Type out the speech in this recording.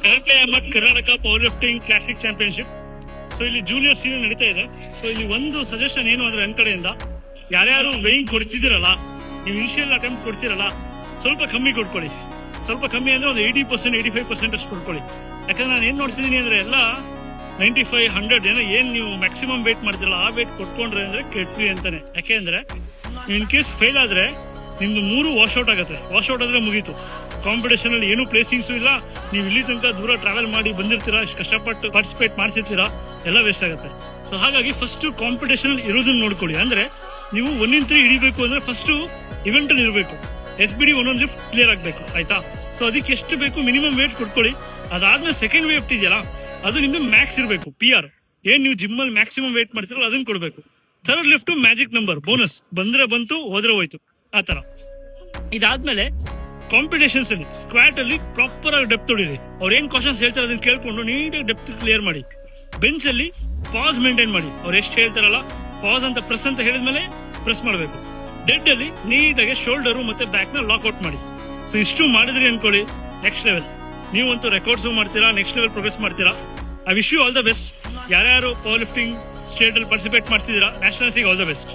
Karate ಮತ್ತು Karnataka power lifting classic championship. So ಇಲ್ಲಿ junior senior ನಡೀತಾ ಇದೆ. ಸೊ ಇಲ್ಲಿ ಒಂದು ಸಜೆಷನ್ ಏನು ಅಂದ್ರೆ ನನ್ನ ಕಡೆಯಿಂದ ಯಾರ್ಯಾರು ವೇಯಿಂಗ್ ಕೊಡ್ತಿದ್ದೀರಲ್ಲ, ನೀವು ಇನಿಷಿಯಲ್ ಅಟೆಂಪ್ಟ್ ಕೊಡ್ತಿರಲ್ಲ, ಸ್ವಲ್ಪ ಕಮ್ಮಿ ಕೊಡ್ಕೊಳ್ಳಿ. ಸ್ವಲ್ಪ ಕಮ್ಮಿ ಅಂದ್ರೆ ಒಂದು 80%, 85% ಅಷ್ಟು ಕೊಡ್ಕೊಳ್ಳಿ. ಯಾಕಂದ್ರೆ ನಾನು ಏನ್ ನೋಡ್ತಿದ್ದೀನಿ ಅಂದ್ರೆ ಎಲ್ಲ 95, 100 ಏನೋ ಏನ್ ನೀವು ಮ್ಯಾಕ್ಸಿಮಮ್ ವೇಟ್ ಮಾಡ್ತಿರಲ್ಲ ಆ ವೇಟ್ ಕೊಟ್ಕೊಂಡ್ರೆ ಅಂದ್ರೆ ಕೆಟ್ವಿ ಅಂತಾನೆ. ಯಾಕೆಂದ್ರೆ ಇನ್ ಕೇಸ್ ಫೇಲ್ ಆದ್ರೆ ನಿಮ್ದು 3 ವಾಶ್ಔಟ್ ಆಗುತ್ತೆ. ವಾಶ್ಔಟ್ ಆದ್ರೆ ಮುಗೀತು. ಕಾಂಪಿಟೇಷನ್ ಅಲ್ಲಿ ಏನು ಪ್ಲೇಸಿಂಗ್ಸು ಇಲ್ಲ. ನೀವು ಇಲ್ಲಿ ತನಕ ದೂರ ಟ್ರಾವೆಲ್ ಮಾಡಿ ಬಂದಿರ್ತೀರಾ, ಇಷ್ಟು ಕಷ್ಟಪಟ್ಟು ಪಾರ್ಟಿಸಿಪೇಟ್ ಮಾಡ್ತಿರ್ತೀರಾ, ಎಲ್ಲ ವೇಸ್ಟ್ ಆಗುತ್ತೆ. ಸೊ ಹಾಗಾಗಿ ಫಸ್ಟ್ ಕಾಂಪಿಟೇಷನ್ ಇರೋದನ್ನ ನೋಡ್ಕೊಳ್ಳಿ. ಅಂದ್ರೆ ನೀವು 1 in 3 ಹಿಡಿಬೇಕು ಅಂದ್ರೆ ಫಸ್ಟ್ ಇವೆಂಟ್ ಅಲ್ಲಿ ಇರಬೇಕು. SBD ಒಂದೊಂದು ಲಿಫ್ಟ್ ಕ್ಲಿಯರ್ ಆಗ್ಬೇಕು, ಆಯ್ತಾ? ಸೊ ಅದಕ್ಕೆ ಎಷ್ಟು ಬೇಕು ಮಿನಿಮಮ್ ವೇಟ್ ಕೊಟ್ಕೊಳ್ಳಿ. ಅದಾದ್ಮೇಲೆ ಸೆಕೆಂಡ್ ವೇಟ್ ಇದೆಯಲ್ಲ, ಅದು ನಿಮ್ದು ಮ್ಯಾಕ್ಸ್ ಇರಬೇಕು. PR ಏನ್ ನೀವು ಜಿಮ್ ಅಲ್ಲಿ ಮ್ಯಾಕ್ಸಿಮಮ್ ವೇಟ್ ಮಾಡ್ತಿರಲ್ಲ ಅದನ್ನ ಕೊಡ್ಬೇಕು. Third lift magic number, bonus ಬಂದ್ರೆ ಬಂತು, ಹೋದ್ರೆ ಹೋಯ್ತು, ಆತರ. ಇದಾದ್ಮೇಲೆ ಕಾಂಪಿಟೇಷನ್ಸ್ ಅಲ್ಲಿ ಸ್ಕ್ವಾಟ್ ಅಲ್ಲಿ ಪ್ರಾಪರ್ ಆಗಿ ಡೆಪ್ತ್ ಹೊಡಿರಿ. ಅವ್ರು ಏನ್ ಕ್ವಶನ್ಸ್ ಹೇಳ್ತಾರೆ ಅದನ್ನ ಕೇಳ್ಕೊಂಡು ನೀಟಾಗಿ ಡೆಪ್ತ್ ಕ್ಲಿಯರ್ ಮಾಡಿ. ಬೆಂಚ್ ಅಲ್ಲಿ ಪಾಸ್ ಮೇಂಟೈನ್ ಮಾಡಿ. ಅವ್ರು ಎಷ್ಟು ಹೇಳ್ತಾರಲ್ಲ ಪಾಸ್ ಅಂತ ಪ್ರೆಸ್ ಅಂತ ಹೇಳಿದ್ಮೇಲೆ ಪ್ರೆಸ್ ಮಾಡಬೇಕು. ಡೆಡ್ ಅಲ್ಲಿ ನೀಟಾಗಿ ಶೋಲ್ಡರ್ ಮತ್ತೆ ಬ್ಯಾಕ್ ನ ಲಾಕ್ಔಟ್ ಮಾಡಿ. ಸೊ ಇಷ್ಟು ಮಾಡಿದ್ರಿ ಅನ್ಕೊಳ್ಳಿ, ನೆಕ್ಸ್ಟ್ ಲೆವೆಲ್ ನೀವಂತೂ ರೆಕಾರ್ಡ್ಸ್ ಮಾಡ್ತೀರಾ, ನೆಕ್ಸ್ಟ್ ಲೆವೆಲ್ ಪ್ರೋಗ್ರೆಸ್ ಮಾಡ್ತೀರಾ. I wish you all the best. ಯಾರ್ಯಾರು ಪವರ್ ಲಿಫ್ಟಿಂಗ್ ಸ್ಟೇಟ್ ಅಲ್ಲಿ ಪಾರ್ಟಿಸಿಪೇಟ್ ಮಾಡ್ತಿದ್ದೀರಾ, ನ್ಯಾಷನಲ್ಸಿಗೆ ಆಲ್ ದ ಬೆಸ್ಟ್.